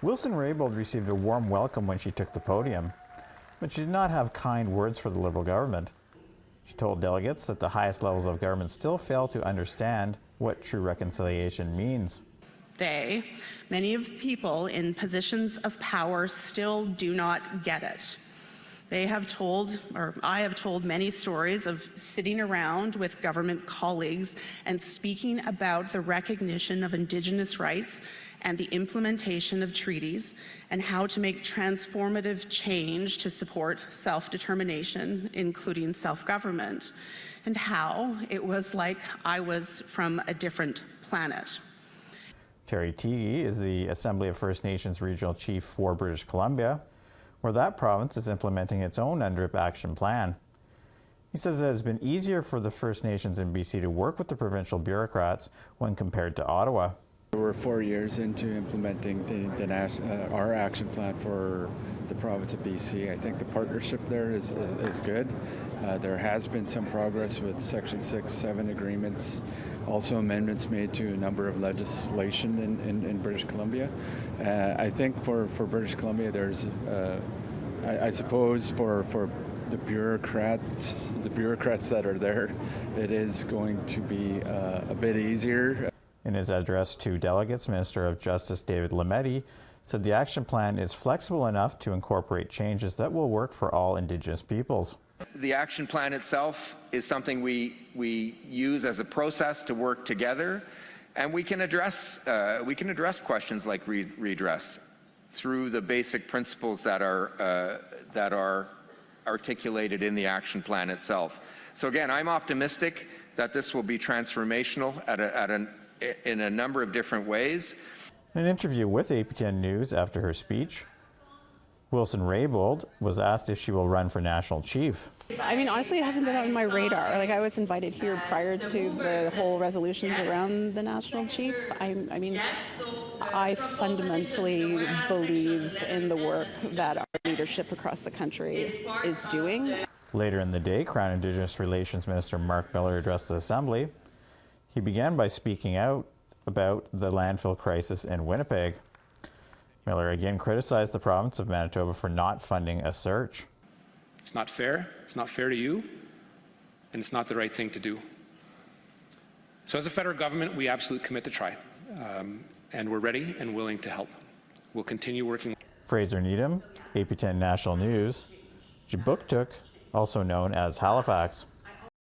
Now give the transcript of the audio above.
Wilson-Raybould received a warm welcome when she took the podium, but she did not have kind words for the Liberal government. She told delegates that the highest levels of government still fail to understand what true reconciliation means. Many of people in positions of power still do not get it. I have told many stories of sitting around with government colleagues and speaking about the recognition of Indigenous rights and the implementation of treaties and how to make transformative change to support self-determination, including self-government, and how it was like I was from a different planet. Terry Teague is the Assembly of First Nations Regional Chief for British Columbia, where that province is implementing its own UNDRIP action plan. He says it has been easier for the First Nations in BC to work with the provincial bureaucrats when compared to Ottawa. We're 4 years into implementing our action plan for the province of BC. I think the partnership there is good. There has been some progress with Section 6, 7 agreements, also amendments made to a number of legislation in British Columbia. I think for British Columbia, there's, I suppose, for the bureaucrats that are there, it is going to be a bit easier. In his address to delegates, Minister of Justice David Lametti said the action plan is flexible enough to incorporate changes that will work for all Indigenous peoples. The action plan itself is something we use as a process to work together, and we can address questions like redress through the basic principles that are articulated in the action plan itself. So again, I'm optimistic that this will be transformational in a number of different ways. In an interview with APTN News after her speech, Wilson-Raybould was asked if she will run for national chief. I mean, honestly, it hasn't been on my radar. Like, I was invited here prior to the whole resolutions around the national chief. I fundamentally believe in the work that our leadership across the country is doing. Later in the day, Crown Indigenous Relations Minister Mark Miller addressed the Assembly. He began by speaking out about the landfill crisis in Winnipeg. Miller again criticized the province of Manitoba for not funding a search. It's not fair to you, and it's not the right thing to do. So as a federal government, we absolutely commit to try, and we're ready and willing to help. We'll continue working. Fraser Needham, APTN National News, Jibuktuk, also known as Halifax.